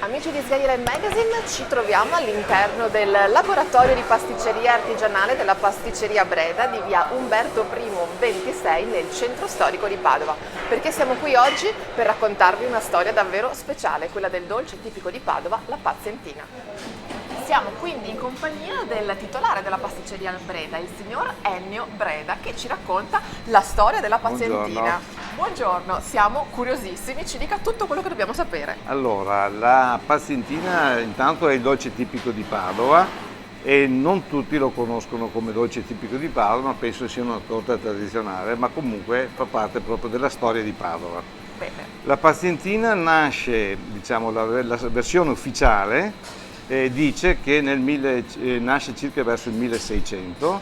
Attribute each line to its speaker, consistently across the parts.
Speaker 1: Amici di Sgaier Magazine, ci troviamo all'interno del laboratorio di pasticceria artigianale della pasticceria Breda di via Umberto I 26 nel centro storico di Padova. Perché siamo qui oggi? Per raccontarvi una storia davvero speciale, quella del dolce tipico di Padova, la pazzentina. Siamo quindi in compagnia del titolare della pasticceria Breda, il signor Ennio Breda, che ci racconta la storia della pazzentina. Buongiorno, siamo curiosissimi, ci dica tutto quello che dobbiamo sapere.
Speaker 2: Allora, la pazzentina intanto è il dolce tipico di Padova e non tutti lo conoscono come dolce tipico di Padova, ma penso sia una torta tradizionale, ma comunque fa parte proprio della storia di Padova.
Speaker 1: Bene.
Speaker 2: La pazzentina nasce, diciamo, la versione ufficiale dice che nasce circa verso il 1600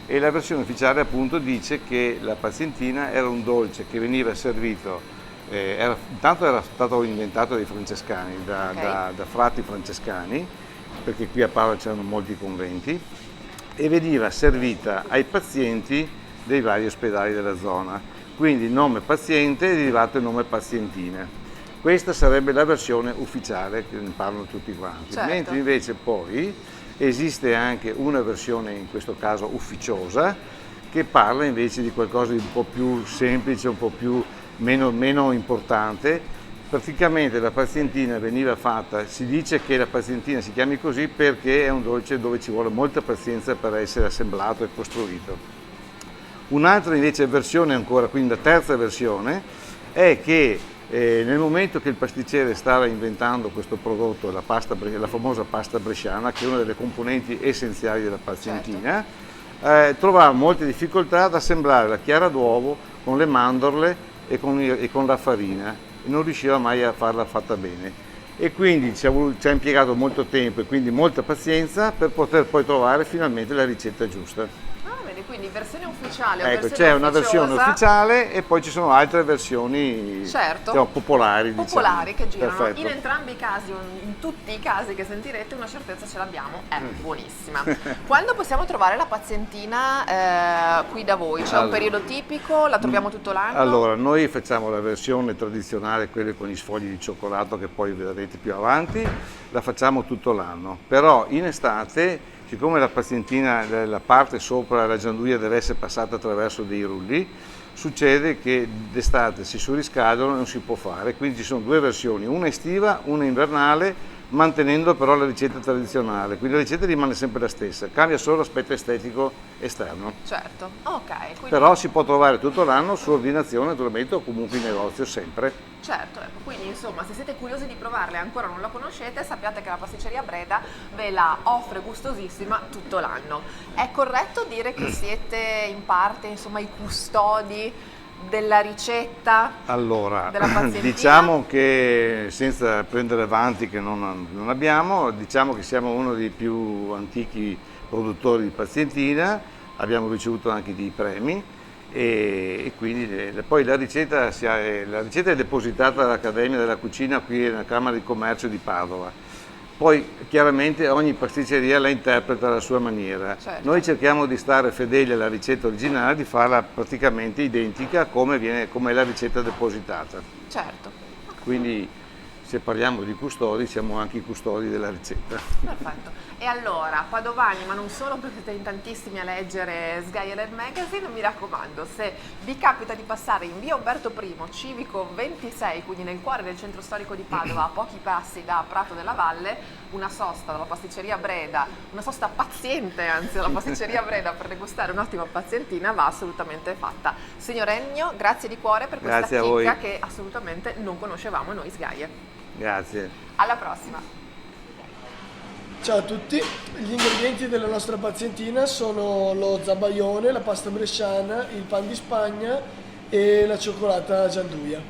Speaker 2: e la versione ufficiale appunto dice che la pazzentina era un dolce che veniva servito, intanto era stato inventato dai francescani, da frati francescani, perché qui a Padova c'erano molti conventi, e veniva servita ai pazienti dei vari ospedali della zona. Quindi il nome paziente è derivato dal nome pazientina. Questa sarebbe la versione ufficiale che ne parlano tutti quanti,
Speaker 1: certo.
Speaker 2: Mentre invece poi esiste anche una versione, in questo caso ufficiosa, che parla invece di qualcosa di un po' più semplice, un po' meno importante. Praticamente la pazzentina veniva fatta, si dice che la pazzentina si chiami così perché è un dolce dove ci vuole molta pazienza per essere assemblato e costruito. Un'altra invece versione ancora, quindi la terza versione, è che nel momento che il pasticcere stava inventando questo prodotto, la famosa pasta bresciana, che è una delle componenti essenziali della pazzentina, trovava molte difficoltà ad assemblare la chiara d'uovo con le mandorle e con la farina, e non riusciva mai a farla fatta bene. E quindi ci ha impiegato molto tempo e quindi molta pazienza per poter poi trovare finalmente la ricetta giusta.
Speaker 1: Quindi versione ufficiale o
Speaker 2: ecco,
Speaker 1: versione
Speaker 2: c'è una versione ufficiale e poi ci sono altre versioni,
Speaker 1: certo,
Speaker 2: diciamo, popolari
Speaker 1: che girano.
Speaker 2: Perfetto.
Speaker 1: In entrambi i casi, in tutti i casi che sentirete, una certezza ce l'abbiamo, è buonissima. Quando possiamo trovare la pazzentina qui da voi? C'è un periodo tipico? La troviamo tutto l'anno?
Speaker 2: Allora, noi facciamo la versione tradizionale, quella con gli sfogli di cioccolato che poi vedrete più avanti, la facciamo tutto l'anno, però in estate, siccome la pazzentina, la parte sopra la gianduia deve essere passata attraverso dei rulli, succede che d'estate si surriscaldano e non si può fare, quindi ci sono due versioni, una estiva, una invernale, mantenendo però la ricetta tradizionale, quindi la ricetta rimane sempre la stessa, cambia solo l'aspetto estetico esterno.
Speaker 1: Certo, ok. Quindi...
Speaker 2: Però si può trovare tutto l'anno su ordinazione naturalmente o comunque in negozio sempre.
Speaker 1: Certo, ecco, quindi insomma se siete curiosi di provarla e ancora non la conoscete, sappiate che la pasticceria Breda ve la offre gustosissima tutto l'anno. È corretto dire che siete in parte insomma i custodi della ricetta?
Speaker 2: Allora,
Speaker 1: della pazzentina?
Speaker 2: Diciamo che senza prendere avanti che non abbiamo, diciamo che siamo uno dei più antichi produttori di pazzentina, abbiamo ricevuto anche dei premi. E quindi poi la ricetta è depositata all'Accademia della Cucina qui nella Camera di Commercio di Padova. Poi chiaramente ogni pasticceria la interpreta alla sua maniera.
Speaker 1: Certo.
Speaker 2: Noi cerchiamo di stare fedeli alla ricetta originale, di farla praticamente identica come è la ricetta depositata.
Speaker 1: Certo.
Speaker 2: Quindi se parliamo di custodi siamo anche i custodi della ricetta.
Speaker 1: Perfetto. E allora, padovani, ma non solo perché siete in tantissimi a leggere Sgaier Magazine, mi raccomando, se vi capita di passare in via Umberto I, civico 26, quindi nel cuore del centro storico di Padova, a pochi passi da Prato della Valle, una sosta dalla pasticceria Breda, una sosta paziente anzi dalla pasticceria Breda per degustare un'ottima pazientina va assolutamente fatta. Signor Ennio, grazie di cuore per questa chicca che assolutamente non conoscevamo noi Sgaier.
Speaker 2: Grazie.
Speaker 1: Alla prossima.
Speaker 3: Ciao a tutti, gli ingredienti della nostra pazientina sono lo zabaione, la pasta bresciana, il pan di Spagna e la cioccolata gianduia.